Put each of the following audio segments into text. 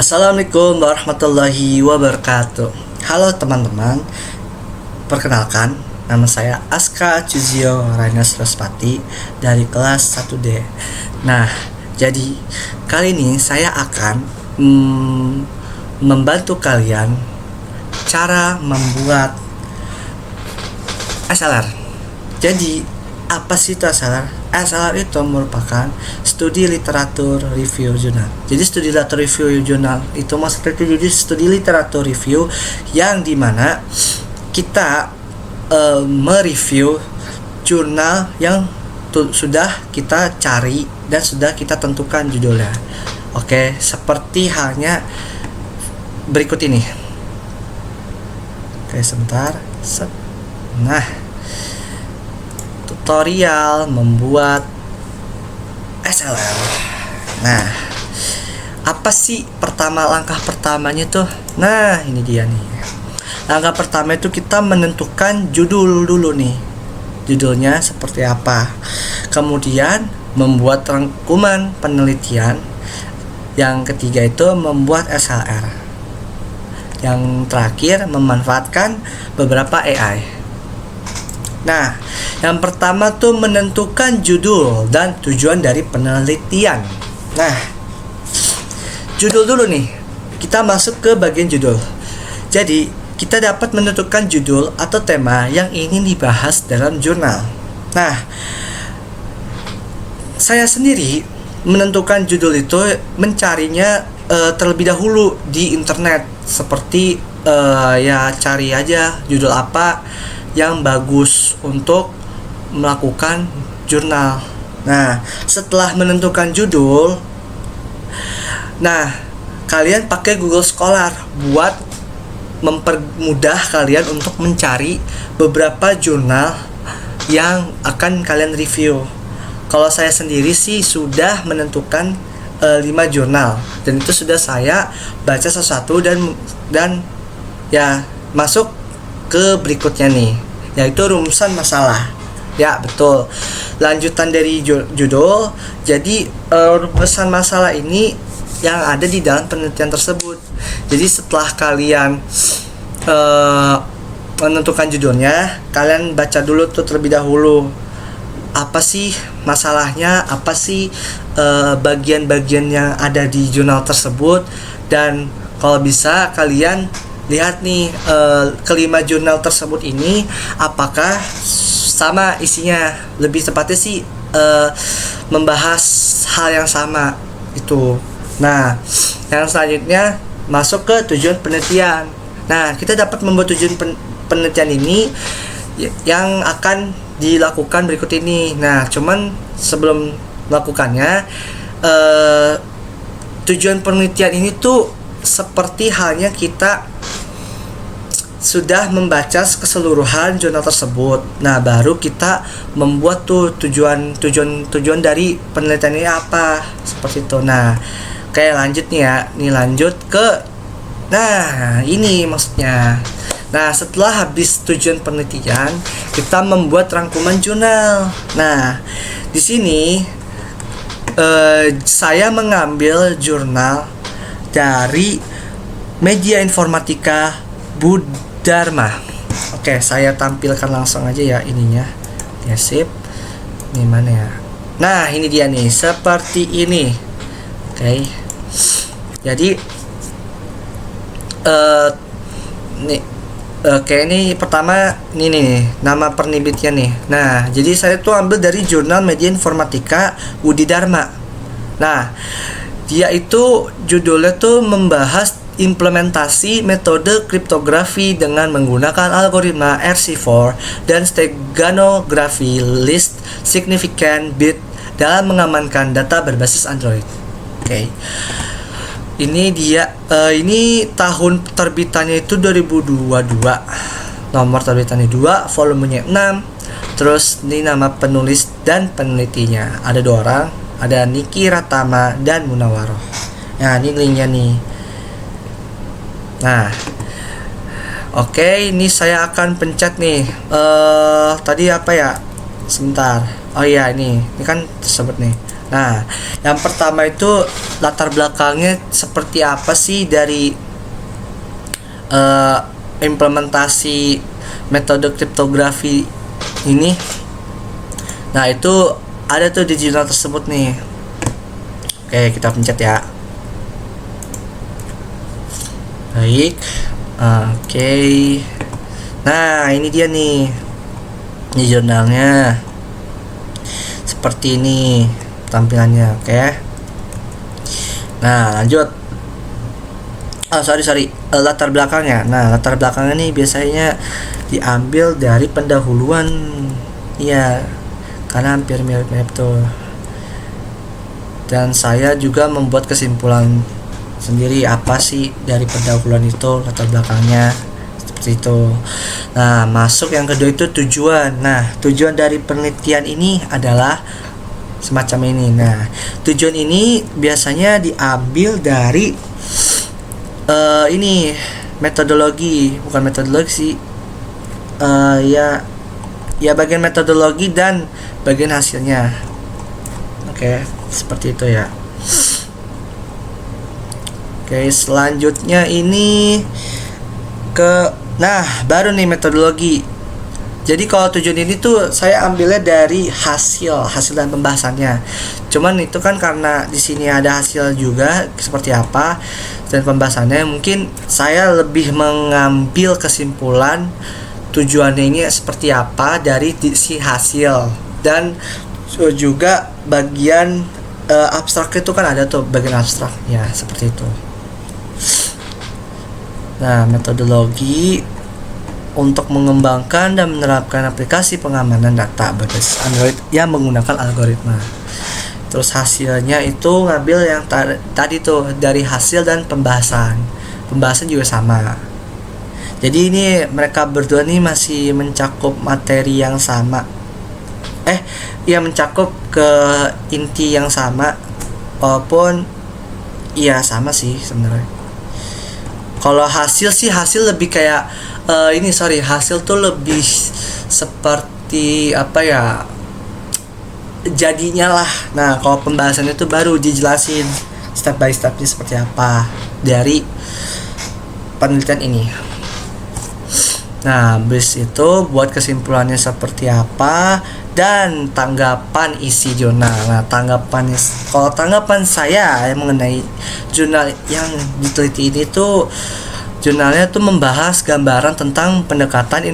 Assalamualaikum warahmatullahi wabarakatuh. Halo teman-teman, perkenalkan nama saya Aska Cuzio Raina Suraspati dari kelas 1D. Nah, jadi kali ini saya akan membantu kalian cara membuat SLR. Jadi apa sih itu SLR? SLR itu merupakan studi literatur review jurnal. Jadi studi literatur review jurnal itu maksudnya jadi studi literatur review yang dimana kita mereview jurnal yang sudah kita cari dan sudah kita tentukan judulnya. Oke, seperti halnya berikut ini. Oke, sebentar. Nah, tutorial membuat SLR. Nah, apa sih langkah pertamanya tuh? Nah, ini dia nih. Langkah pertama itu kita menentukan judul dulu nih. Judulnya seperti apa. Kemudian membuat rangkuman penelitian. Yang ketiga itu membuat SLR. Yang terakhir memanfaatkan beberapa AI. Nah, yang pertama tuh menentukan judul dan tujuan dari penelitian. Nah, judul dulu nih. Kita masuk ke bagian judul. Jadi, kita dapat menentukan judul atau tema yang ingin dibahas dalam jurnal. Nah, saya sendiri menentukan judul itu mencarinya terlebih dahulu di internet. Seperti ya cari aja judul apa yang bagus untuk melakukan jurnal. Nah, setelah menentukan judul, nah, kalian pakai Google Scholar buat mempermudah kalian untuk mencari beberapa jurnal yang akan kalian review. Kalau saya sendiri sih sudah menentukan 5 jurnal dan itu sudah saya baca satu-satu dan ya masuk ke berikutnya nih, yaitu rumusan masalah. Ya, betul. Lanjutan dari judul. Jadi rumusan masalah ini yang ada di dalam penelitian tersebut. Jadi setelah kalian menentukan judulnya, kalian baca dulu tuh terlebih dahulu. Apa sih masalahnya? Apa sih bagian-bagian yang ada di jurnal tersebut? Dan kalau bisa kalian lihat nih kelima jurnal tersebut ini apakah sama isinya, lebih tepatnya sih membahas hal yang sama itu. Nah, yang selanjutnya masuk ke tujuan penelitian. Nah, kita dapat membuat tujuan penelitian ini yang akan dilakukan berikut ini. Nah, cuman sebelum melakukannya tujuan penelitian ini tuh seperti halnya kita sudah membaca keseluruhan jurnal tersebut. Nah, baru kita membuat tuh tujuan dari penelitian ini apa, seperti itu. Nah, kayak lanjut nih ya. Nih lanjut ke ini maksudnya. Nah, setelah habis tujuan penelitian, kita membuat rangkuman jurnal. Nah, di sini saya mengambil jurnal dari Media Informatika Budharma. Oke, saya tampilkan langsung aja ya ininya. Ya, sip. Ini mana ya? Nah, ini dia nih, seperti ini. Oke. Jadi nih. Oke, ini pertama ini nih, nama penerbitnya nih. Nah, jadi saya tuh ambil dari jurnal Media Informatika Budharma. Nah, dia itu judulnya tuh membahas implementasi metode kriptografi dengan menggunakan algoritma RC4 dan steganografi list significant bit dalam mengamankan data berbasis Android. Oke. Ini dia, ini tahun terbitannya itu 2022. Nomor terbitannya 2, volumenya 6. Terus ini nama penulis dan penelitinya. Ada 2 orang, ada Niki Ratama dan Munawaroh. Nah, ini linknya nih. Nah, oke, ini saya akan pencet nih. Tadi apa ya? Sebentar. Oh iya, ini kan tersebut nih. Nah, yang pertama itu latar belakangnya seperti apa sih dari eh, implementasi metode kriptografi ini. Nah, itu ada tuh di jurnal tersebut nih. Oke, kita pencet ya. Baik. Oke. Nah, ini dia nih. Ini jurnalnya. Seperti ini tampilannya, oke. Nah, lanjut. Sorry. Latar belakangnya. Nah, latar belakangnya nih biasanya diambil dari pendahuluan. Iya, karena hampir mirip-mirip tuh. Dan saya juga membuat kesimpulan sendiri apa sih dari pendahuluan itu, latar belakangnya seperti itu. Nah, masuk yang kedua itu tujuan. Nah, tujuan dari penelitian ini adalah semacam ini. Nah, tujuan ini biasanya diambil dari ini metodologi, bukan metodologi sih. Ya bagian metodologi dan bagian hasilnya. Oke, seperti itu ya. Oke, selanjutnya ini baru nih metodologi. Jadi kalau tujuan ini tuh saya ambilnya dari hasil dan pembahasannya. Cuman itu kan karena di sini ada hasil juga seperti apa dan pembahasannya, mungkin saya lebih mengambil kesimpulan tujuannya ini seperti apa dari si hasil. Dan juga bagian abstrak itu kan ada tuh bagian abstrak ya, seperti itu. Nah, metodologi untuk mengembangkan dan menerapkan aplikasi pengamanan data berbasis Android yang menggunakan algoritma. Terus hasilnya itu ngambil yang tadi tuh dari hasil dan pembahasan. Pembahasan juga sama. Jadi ini mereka berdua nih masih mencakup materi yang sama. Mencakup ke inti yang sama, walaupun iya sama sih sebenarnya. Kalau hasil lebih kayak hasil tuh lebih seperti apa ya, jadinya lah. Nah, kalau pembahasan itu baru dijelasin step by stepnya seperti apa dari penelitian ini. Nah, habis itu buat kesimpulannya seperti apa dan tanggapan isi jurnal. Nah, kalau tanggapan saya mengenai jurnal yang diteliti ini tuh, jurnalnya tuh membahas gambaran tentang pendekatan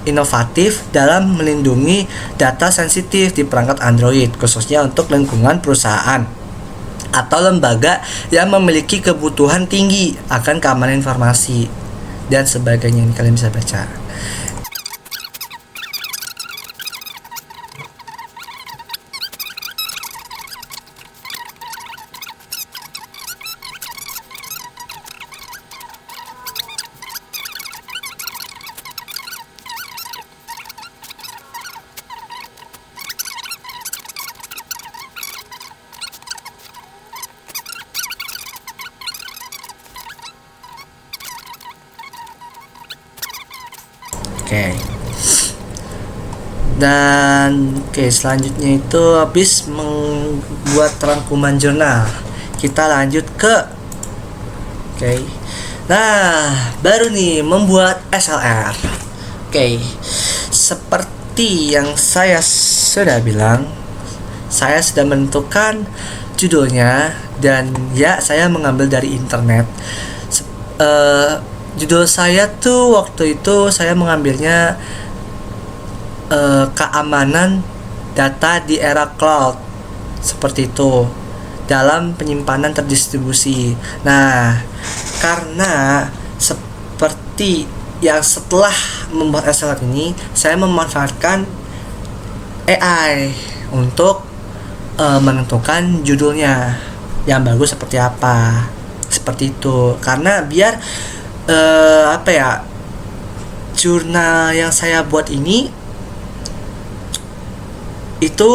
inovatif dalam melindungi data sensitif di perangkat Android, khususnya untuk lingkungan perusahaan atau lembaga yang memiliki kebutuhan tinggi akan keamanan informasi dan sebagainya. Ini kalian bisa baca. Selanjutnya itu habis membuat rangkuman jurnal, kita lanjut ke baru nih membuat SLR. Seperti yang saya sudah bilang, saya sudah menentukan judulnya dan ya saya mengambil dari internet. Judul saya tuh waktu itu saya mengambilnya keamanan data di era cloud, seperti itu, dalam penyimpanan terdistribusi. Nah, karena seperti yang setelah membuat SLR ini, saya memanfaatkan AI untuk menentukan judulnya yang bagus seperti apa, seperti itu. Karena biar jurnal yang saya buat ini itu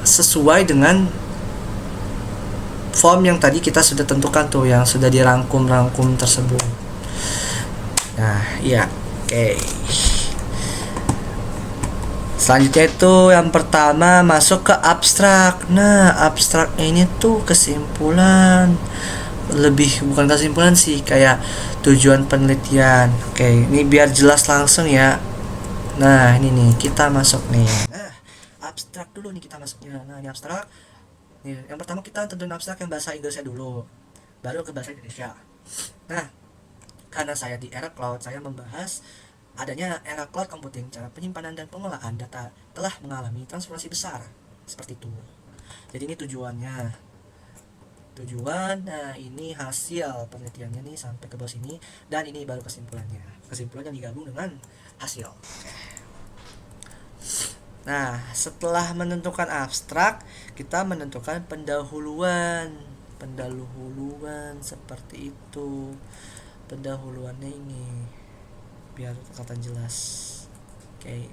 sesuai dengan form yang tadi kita sudah tentukan tuh, yang sudah dirangkum tersebut. Nah, iya, Selanjutnya itu yang pertama masuk ke abstrak. Nah, abstrak ini tuh kesimpulan, lebih bukan kesimpulan sih, kayak tujuan penelitian. Oke, ini biar jelas langsung ya. Nah, ini nih kita masuk nih. Nah, abstrak dulu nih kita masuknya. Nah, ini abstrak. Nih, yang pertama kita tentuin abstrak yang bahasa Inggrisnya dulu, baru ke bahasa Indonesia. Nah, karena saya di era cloud, saya membahas adanya era cloud computing, cara penyimpanan dan pengolahan data telah mengalami transformasi besar. Seperti itu. Jadi ini tujuannya. Nah ini hasil penelitiannya nih sampai ke bawah sini, dan ini baru kesimpulannya. Kesimpulan yang digabung dengan hasil. Nah, setelah menentukan abstrak, kita menentukan pendahuluan. Pendahuluan seperti itu. Pendahuluannya ini biar kelihatan jelas. Oke.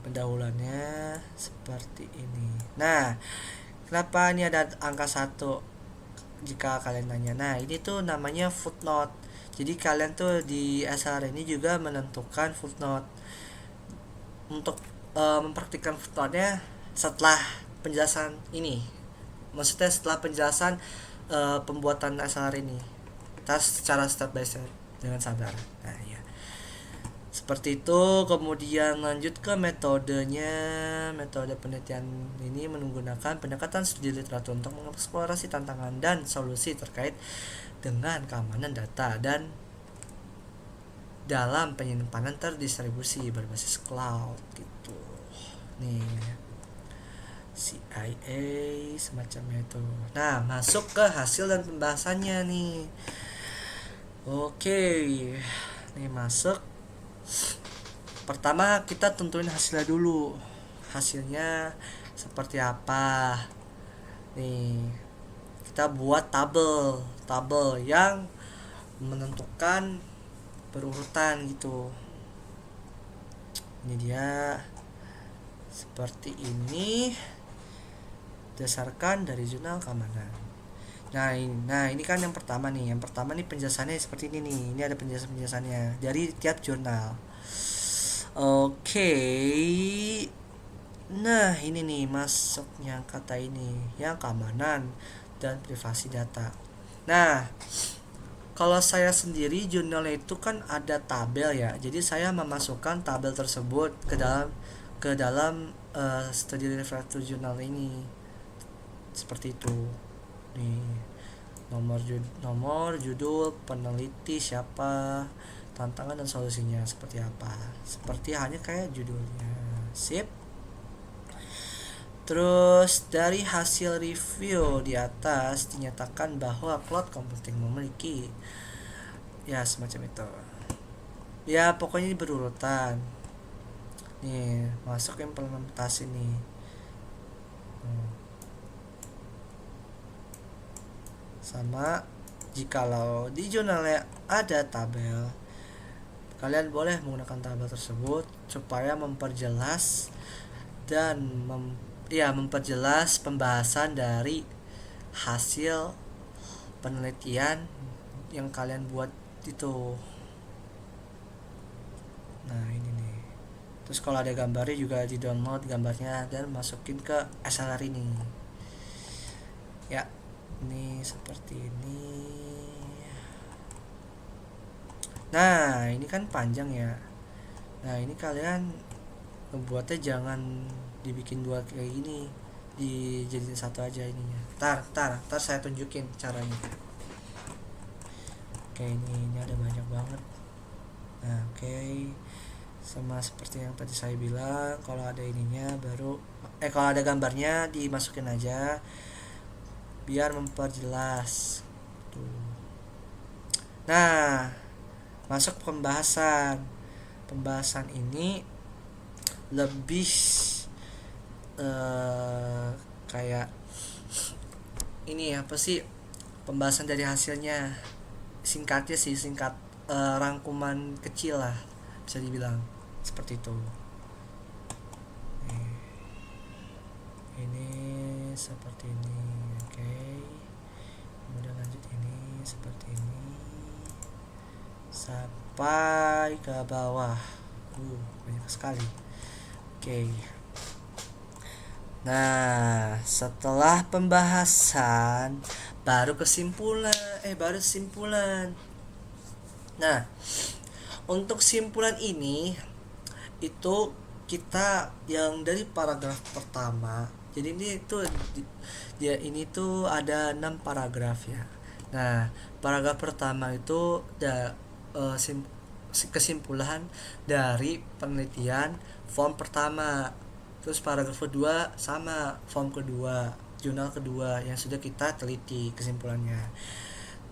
Pendahuluannya seperti ini. Nah, kenapa ini ada angka 1? Jika kalian nanya. Nah, ini tuh namanya footnote. Jadi kalian tuh di SLR ini juga menentukan footnote. Untuk mempraktikkan footnote-nya setelah penjelasan ini. Maksudnya setelah penjelasan pembuatan SLR ini. Kita secara step by step dengan sabar. Nah, ya. Seperti itu. Kemudian lanjut ke metodenya. Metode penelitian ini menggunakan pendekatan studi literatur untuk mengeksplorasi tantangan dan solusi terkait dengan keamanan data dan dalam penyimpanan terdistribusi berbasis cloud gitu. Nih, CIA semacamnya itu. Nah, masuk ke hasil dan pembahasannya nih. Oke, nih masuk. Pertama kita tentuin hasilnya dulu. Hasilnya seperti apa? Nih, kita buat tabel yang menentukan berurutan gitu. Ini dia seperti ini, berdasarkan dari jurnal keamanan. Nah ini kan yang pertama nih. Yang pertama nih penjelasannya seperti ini nih. Ini ada penjelasannya dari tiap jurnal. Oke. Nah, ini nih masuknya kata ini, yang keamanan dan privasi data. Nah, kalau saya sendiri jurnalnya itu kan ada tabel ya. Jadi saya memasukkan tabel tersebut ke dalam study literature jurnal ini. Seperti itu. Nih, nomor judul, peneliti siapa, tantangan dan solusinya seperti apa. Seperti hanya kayak judulnya. Sip. Terus dari hasil review di atas dinyatakan bahwa cloud computing memiliki ya semacam itu. Ya pokoknya ini berurutan. Nih masuk implementasi nih. Sama jikalau di jurnalnya ada tabel, kalian boleh menggunakan tabel tersebut supaya memperjelas dan memperjelas pembahasan dari hasil penelitian yang kalian buat itu. Nah ini nih. Terus kalau ada gambarnya juga di download gambarnya dan masukin ke SLR ini. Ya, ini seperti ini. Nah ini kan panjang ya. Nah ini kalian membuatnya jangan dibikin dua kayak gini, dijadiin satu aja ininya. Ntar saya tunjukin caranya. Oke, ini ada banyak banget. Nah, oke. Sama seperti yang tadi saya bilang, kalau ada ininya baru kalau ada gambarnya dimasukin aja biar memperjelas. Tuh. Nah, masuk pembahasan. Pembahasan ini lebih kayak ini apa sih pembahasan dari hasilnya, singkat rangkuman kecil lah bisa dibilang seperti itu. Ini seperti ini. Oke, kemudian lanjut ini seperti ini sampai ke bawah. Banyak sekali. Oke. Nah, setelah pembahasan baru simpulan. Nah, untuk simpulan ini itu kita yang dari paragraf pertama. Jadi ini tuh ada 6 paragraf ya. Nah, paragraf pertama itu kesimpulan dari penelitian form pertama. Terus paragraf kedua sama form kedua, jurnal kedua yang sudah kita teliti kesimpulannya.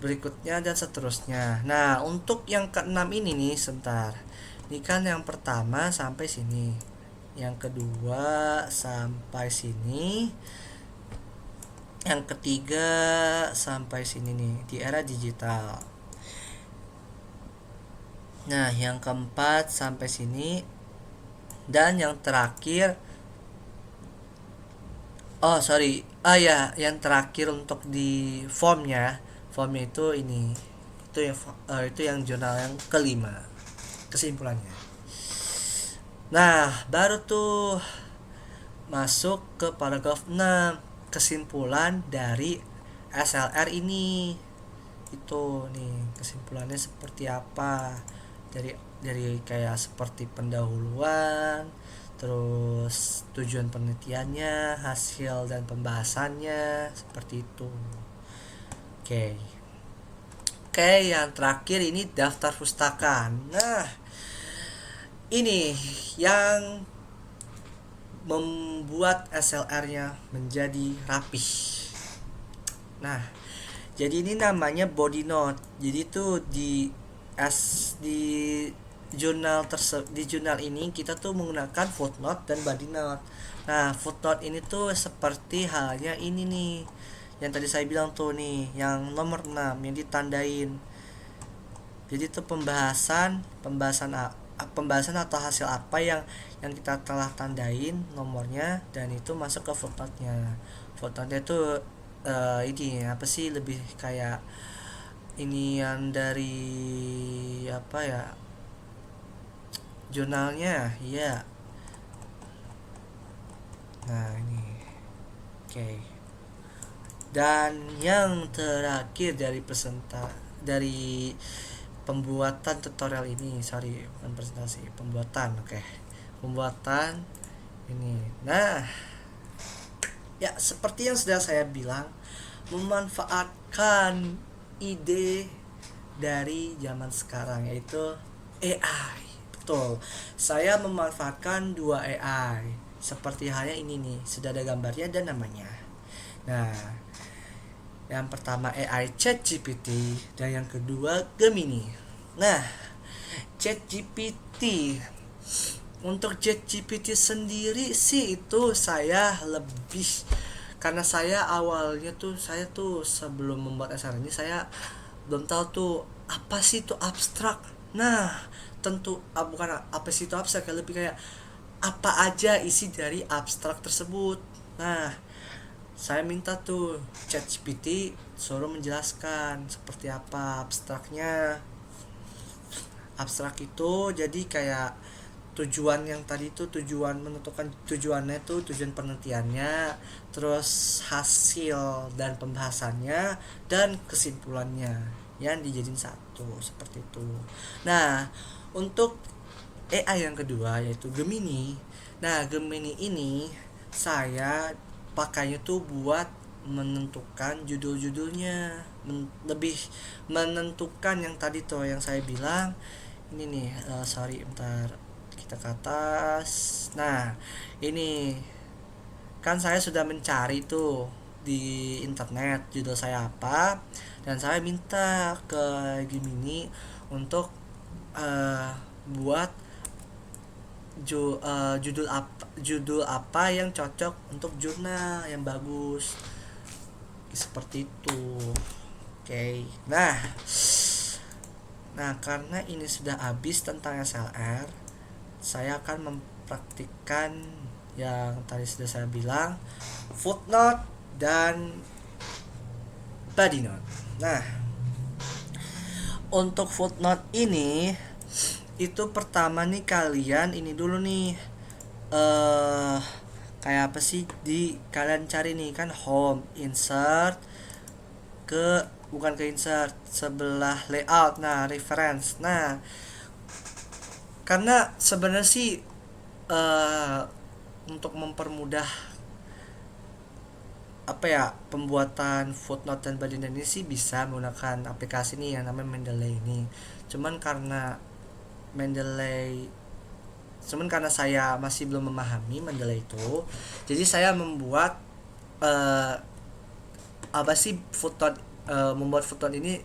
Berikutnya dan seterusnya. Nah, untuk yang keenam ini nih, sebentar. Ini kan yang pertama sampai sini. Yang kedua sampai sini. Yang ketiga sampai sini nih, di era digital. Nah, yang keempat sampai sini. Dan yang terakhir yang terakhir untuk di formnya itu ini. Itu yang jurnal yang kelima kesimpulannya. Nah, baru tuh masuk ke paragraf 6, kesimpulan dari SLR ini. Itu nih kesimpulannya seperti apa, dari kayak seperti pendahuluan, terus tujuan penelitiannya, hasil dan pembahasannya, seperti itu. Oke, yang terakhir ini daftar pustaka. Nah, ini yang membuat SLR-nya menjadi rapih. Nah, jadi ini namanya body note. Jadi tuh di jurnal ini kita tuh menggunakan footnote dan body note. Nah, footnote ini tuh seperti halnya ini nih, yang tadi saya bilang tuh nih, yang nomor 6 yang ditandain. Jadi itu pembahasan atau hasil apa yang kita telah tandain nomornya, dan itu masuk ke footnote-nya. Footnote-nya itu ini apa sih, lebih kayak ini yang dari apa ya, jurnalnya ya. Nah, ini oke. Dan yang terakhir dari pembuatan tutorial ini, bukan presentasi, pembuatan ini. Nah, ya seperti yang sudah saya bilang, memanfaatkan ide dari zaman sekarang, yaitu AI. Betul, saya memanfaatkan 2 AI, seperti halnya ini nih, sudah ada gambarnya dan namanya. Nah, yang pertama AI ChatGPT dan yang kedua Gemini. Nah, ChatGPT, untuk ChatGPT sendiri sih itu saya lebih, karena saya awalnya tuh sebelum membuat SR ini saya belum tahu tuh apa sih itu abstrak. Nah, tentu bukan apa sih itu abstrak, lebih kayak apa aja isi dari abstrak tersebut. Nah, saya minta tuh ChatGPT suruh menjelaskan seperti apa abstraknya. Abstrak itu jadi kayak tujuan yang tadi itu, tujuan menentukan tujuannya tuh, tujuan penelitiannya, terus hasil dan pembahasannya, dan kesimpulannya yang dijadiin satu, seperti itu. Nah, untuk AI yang kedua yaitu Gemini. Nah, Gemini ini saya pakainya tuh buat menentukan judul-judulnya, lebih menentukan yang tadi tuh yang saya bilang ini nih. Bentar, kita ke atas. Nah, ini kan saya sudah mencari tuh di internet judul saya apa, dan saya minta ke Gemini untuk buat judul apa yang cocok untuk jurnal yang bagus, seperti itu. Oke. Nah, karena ini sudah habis tentang SLR, saya akan mempraktikkan yang tadi sudah saya bilang, footnote dan body note. Nah, untuk footnote ini itu pertama nih, kalian ini dulu nih, eh kayak apa sih, di kalian cari nih kan home, insert ke, bukan ke insert, sebelah layout, nah reference. Nah, karena sebenarnya sih eh untuk mempermudah apa ya, pembuatan footnote dan body note ini sih bisa menggunakan aplikasi ini yang namanya Mendeley ini. Cuman karena Mendeley cuman karena saya masih belum memahami Mendeley itu, jadi saya membuat eh, apa sih footnote, membuat footnote ini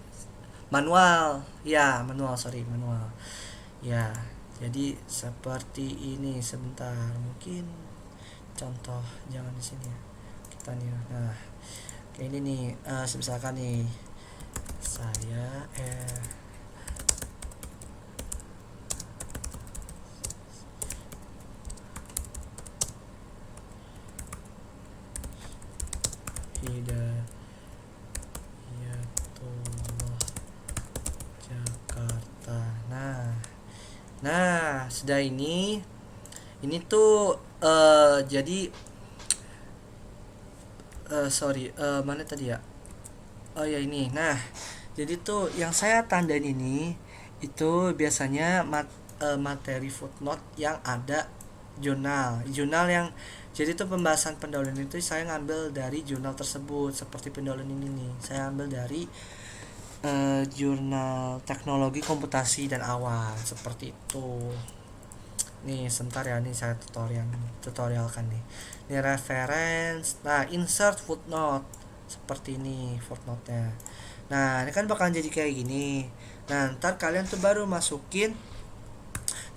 manual. Ya, manual, sorry, manual. Ya, jadi seperti ini. Sebentar, mungkin contoh, jangan di sini ya, kita nih. Nah, kayak ini nih, misalkan nih saya Hidayatullah Jakarta. Nah, sudah ini tuh jadi sorry, mana tadi ya? Oh ya, ini. Nah, jadi tuh yang saya tandain ini itu biasanya materi footnote yang ada jurnal yang, jadi tuh pembahasan pendahuluan itu saya ngambil dari jurnal tersebut. Seperti pendahuluan ini nih, saya ambil dari jurnal teknologi komputasi dan awan, seperti itu. Nih sebentar ya, nih saya tutorialkan nih. Ini reference, nah insert footnote, seperti ini footnote-nya. Nah ini kan bakal jadi kayak gini. Nah ntar kalian tuh baru masukin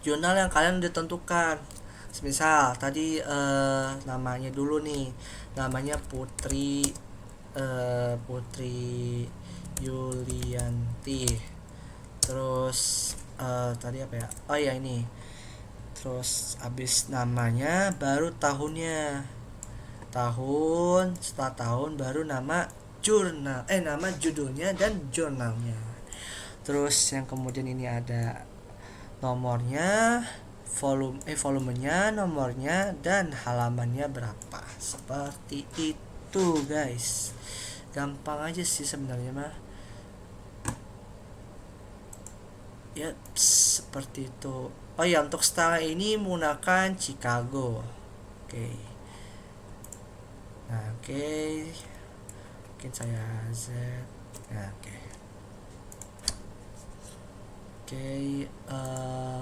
jurnal yang kalian udah tentukan. Misal tadi namanya dulu nih, namanya Putri Yulianti. Terus tadi apa ya, oh ya ini. Terus abis namanya baru tahunnya, setelah tahun baru nama nama judulnya dan jurnalnya. Terus yang kemudian ini ada nomornya, volumenya, nomornya, dan halamannya berapa. Seperti itu guys, gampang aja sih sebenarnya mah ya, seperti itu. Oh ya, untuk style ini menggunakan Chicago. Oke. Nah, oke. Mungkin saya Z. Nah, oke. Oke,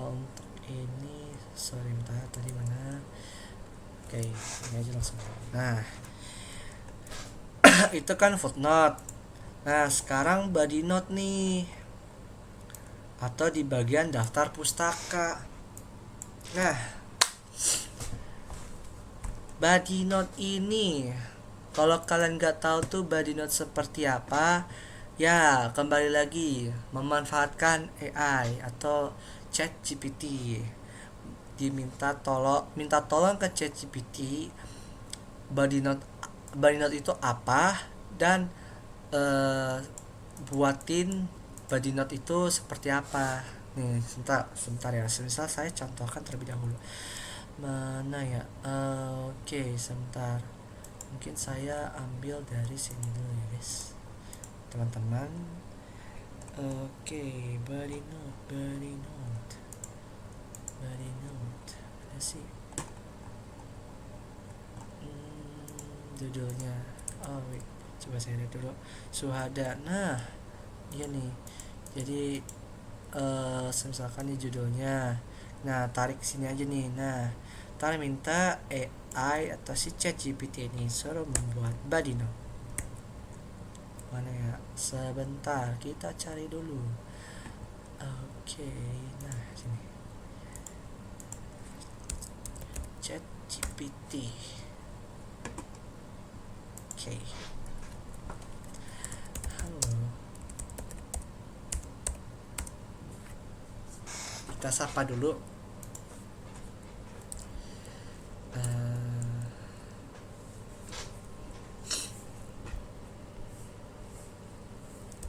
untuk ini sorry, bentar, tadi mana? Oke, ini aja langsung. Nah, itu kan footnote. Nah, sekarang body note nih, atau di bagian daftar pustaka. Nah, body note ini, kalau kalian nggak tahu tuh body note seperti apa, ya kembali lagi memanfaatkan AI atau ChatGPT. Minta tolong ke ChatGPT, body note itu apa, dan eh, buatin body note itu seperti apa. Nih sebentar ya, misal saya contohkan terlebih dahulu. Mana ya, oke, sebentar, mungkin saya ambil dari sini dulu ya guys, teman-teman. Oke, body note ada sih judulnya. Oh wait, coba saya lihat dulu. Suhada. Nah, iya nih, jadi misalkan nih judulnya. Nah, tarik sini aja nih. Nah, ntar minta AI atau si ChatGPT ini suruh membuat body note. Mana ya? Sebentar, kita cari dulu. Oke, nah sini. ChatGPT. Oke. Halo. Kita sapa dulu.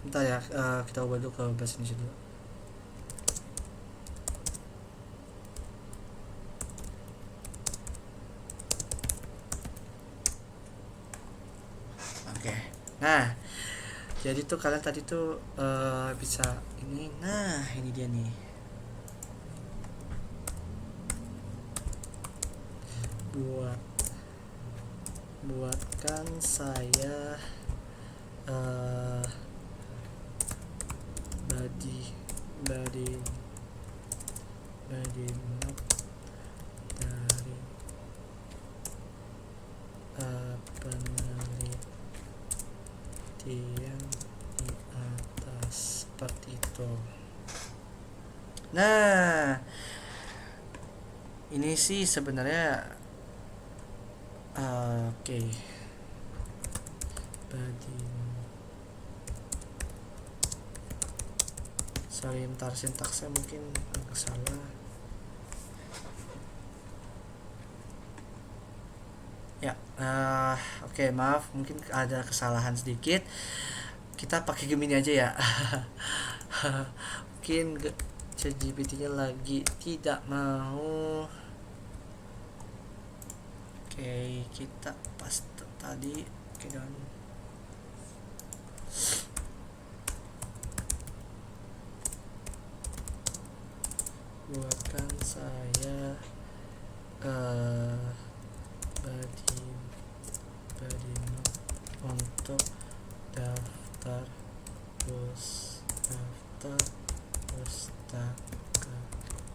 Bentar ya, kita ubah dulu ke bahasa Indonesia dulu. Nah, jadi tuh kalian tadi tuh bisa ini. Nah, ini dia nih. Buatkan saya body map dari penelitian di atas seperti itu. Nah, ini sih sebenarnya oke. Body. Sorry, bentar, sintaksnya mungkin agak salah. Ya, oke, maaf, mungkin ada kesalahan sedikit. Kita pakai Gemini aja ya. Mungkin ChatGPT-nya lagi tidak mau. Oke, kita paste tadi. Oke, dan buatkan saya body untuk daftar pustaka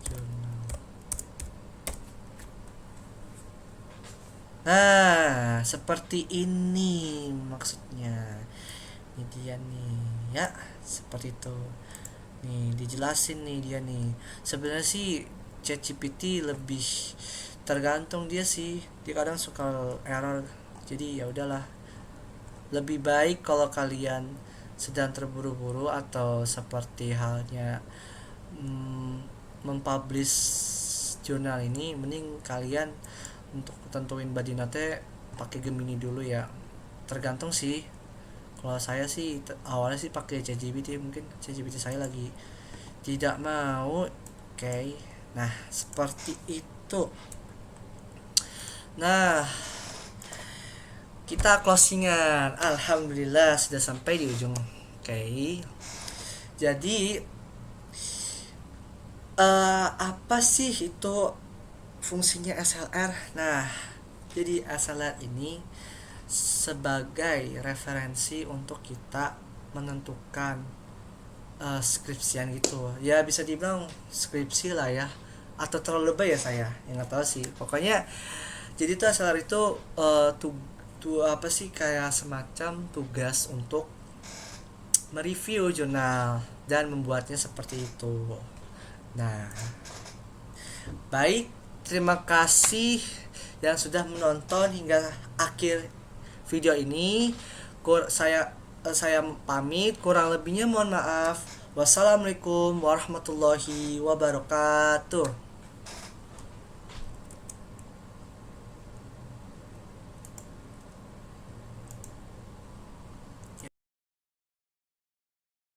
jurnal. Nah, seperti ini maksudnya. Ini dia nih, ya, seperti itu. Nih, dijelasin nih dia nih. Sebenarnya sih ChatGPT lebih tergantung dia sih. Dia kadang suka error. Jadi ya udahlah. Lebih baik kalau kalian sedang terburu-buru atau seperti halnya mempublish jurnal ini, mending kalian untuk tentuin body note pakai Gemini dulu ya. Tergantung sih. Kalau saya sih awalnya sih pakai ChatGPT, mungkin ChatGPT saya lagi tidak mau. Oke. Nah, seperti itu. Nah, kita closingan. Alhamdulillah sudah sampai di ujung. Oke. Jadi apa sih itu fungsinya SLR? Nah, jadi SLR ini sebagai referensi untuk kita menentukan skripsian gitu ya, bisa dibilang skripsi lah ya, atau terlalu lebay ya saya yang nggak tahu sih. Pokoknya jadi tuh SLR itu apa sih, kayak semacam tugas untuk mereview jurnal dan membuatnya seperti itu. Nah, baik, terima kasih yang sudah menonton hingga akhir video ini. Saya pamit, kurang lebihnya mohon maaf. Wassalamualaikum warahmatullahi wabarakatuh.